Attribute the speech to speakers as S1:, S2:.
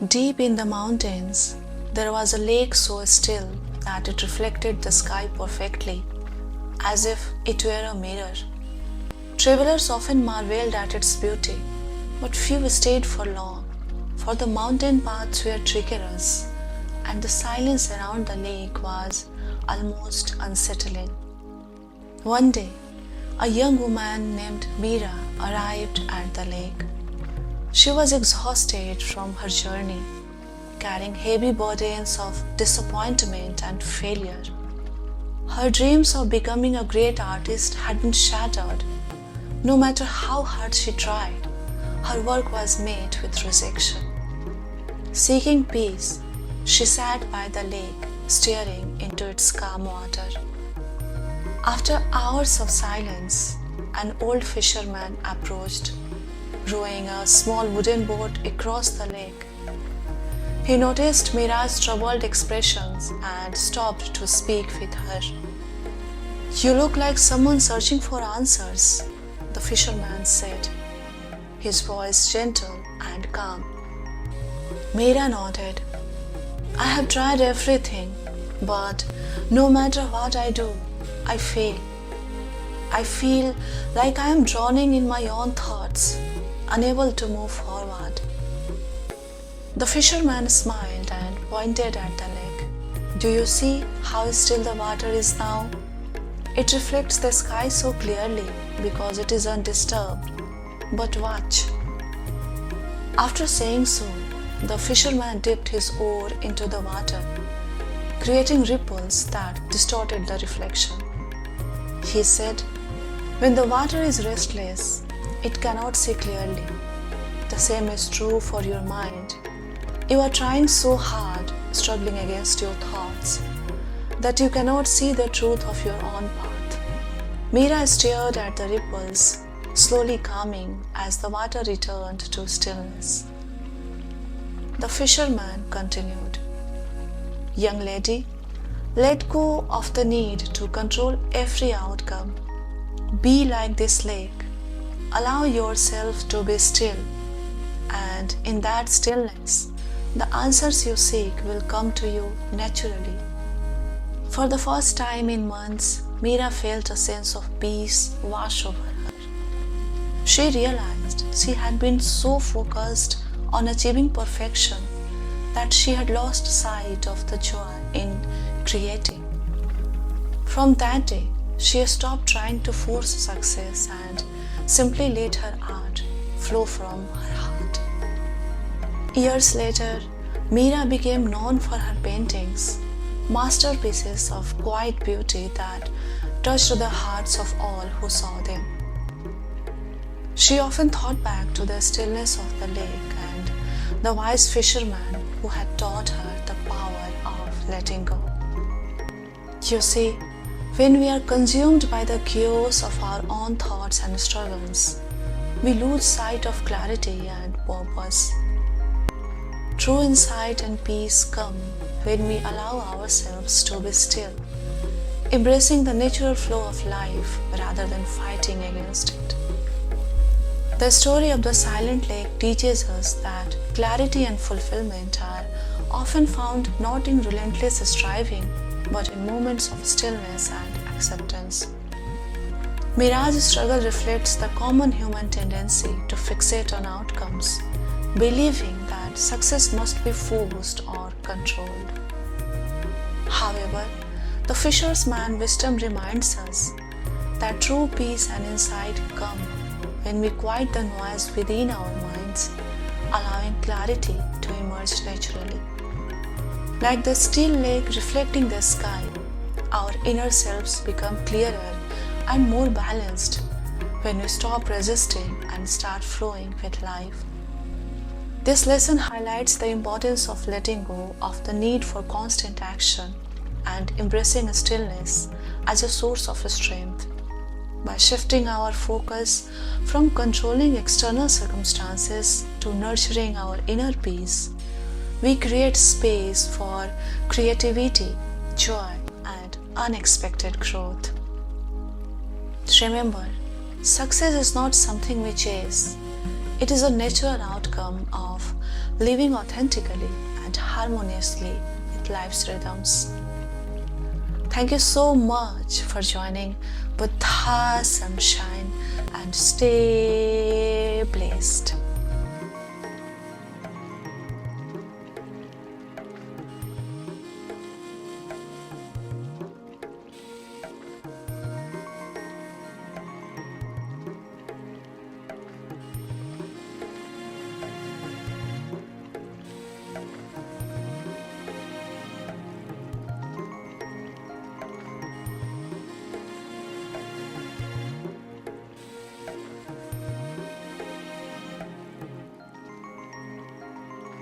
S1: Deep in the mountains, there was a lake so still that it reflected the sky perfectly, as if it were a mirror. Travelers often marveled at its beauty, but few stayed for long, for the mountain paths were treacherous, and the silence around the lake was almost unsettling. One day, a young woman named Meera arrived at the lake. She was exhausted from her journey, carrying heavy burdens of disappointment and failure. Her dreams of becoming a great artist had been shattered. No matter how hard she tried, her work was met with rejection. Seeking peace, she sat by the lake, staring into its calm water. After hours of silence, an old fisherman approached, rowing a small wooden boat across the lake. He noticed Meera's troubled expressions and stopped to speak with her. "You look like someone searching for answers," the fisherman said, his voice gentle and calm. Meera nodded. "I have tried everything, but no matter what I do, I fail. I feel like I am drowning in my own thoughts, unable to move forward." The fisherman smiled and pointed at the lake. "Do you see how still the water is now? It reflects the sky so clearly because it is undisturbed. But watch." After saying so, the fisherman dipped his oar into the water, creating ripples that distorted the reflection. He said, "When the water is restless, it cannot see clearly. The same is true for your mind. You are trying so hard, struggling against your thoughts, that you cannot see the truth of your own path." Meera stared at the ripples, slowly calming as the water returned to stillness. The fisherman continued, "Young lady, let go of the need to control every outcome. Be like this lake. Allow yourself to be still, and in that stillness, the answers you seek will come to you naturally." For the first time in months, Meera felt a sense of peace wash over her. She realized she had been so focused on achieving perfection that she had lost sight of the joy in creating. From that day, she stopped trying to force success and simply let her art flow from her heart. Years later, Meera became known for her paintings, masterpieces of quiet beauty that touched the hearts of all who saw them. She often thought back to the stillness of the lake and the wise fisherman who had taught her the power of letting go. You see, when we are consumed by the chaos of our own thoughts and struggles, we lose sight of clarity and purpose. True insight and peace come when we allow ourselves to be still, embracing the natural flow of life rather than fighting against it. The story of the silent lake teaches us that clarity and fulfillment are often found not in relentless striving, but in moments of stillness and acceptance. Meera's struggle reflects the common human tendency to fixate on outcomes, believing that success must be forced or controlled. However, the fisherman's wisdom reminds us that true peace and insight come when we quiet the noise within our minds, allowing clarity to emerge naturally. Like the still lake reflecting the sky, our inner selves become clearer and more balanced when we stop resisting and start flowing with life. This lesson highlights the importance of letting go of the need for constant action and embracing stillness as a source of strength. By shifting our focus from controlling external circumstances to nurturing our inner peace, we create space for creativity, joy, and unexpected growth. Remember, success is not something we chase. It is a natural outcome of living authentically and harmoniously with life's rhythms. Thank you so much for joining with the sunshine and stay blessed.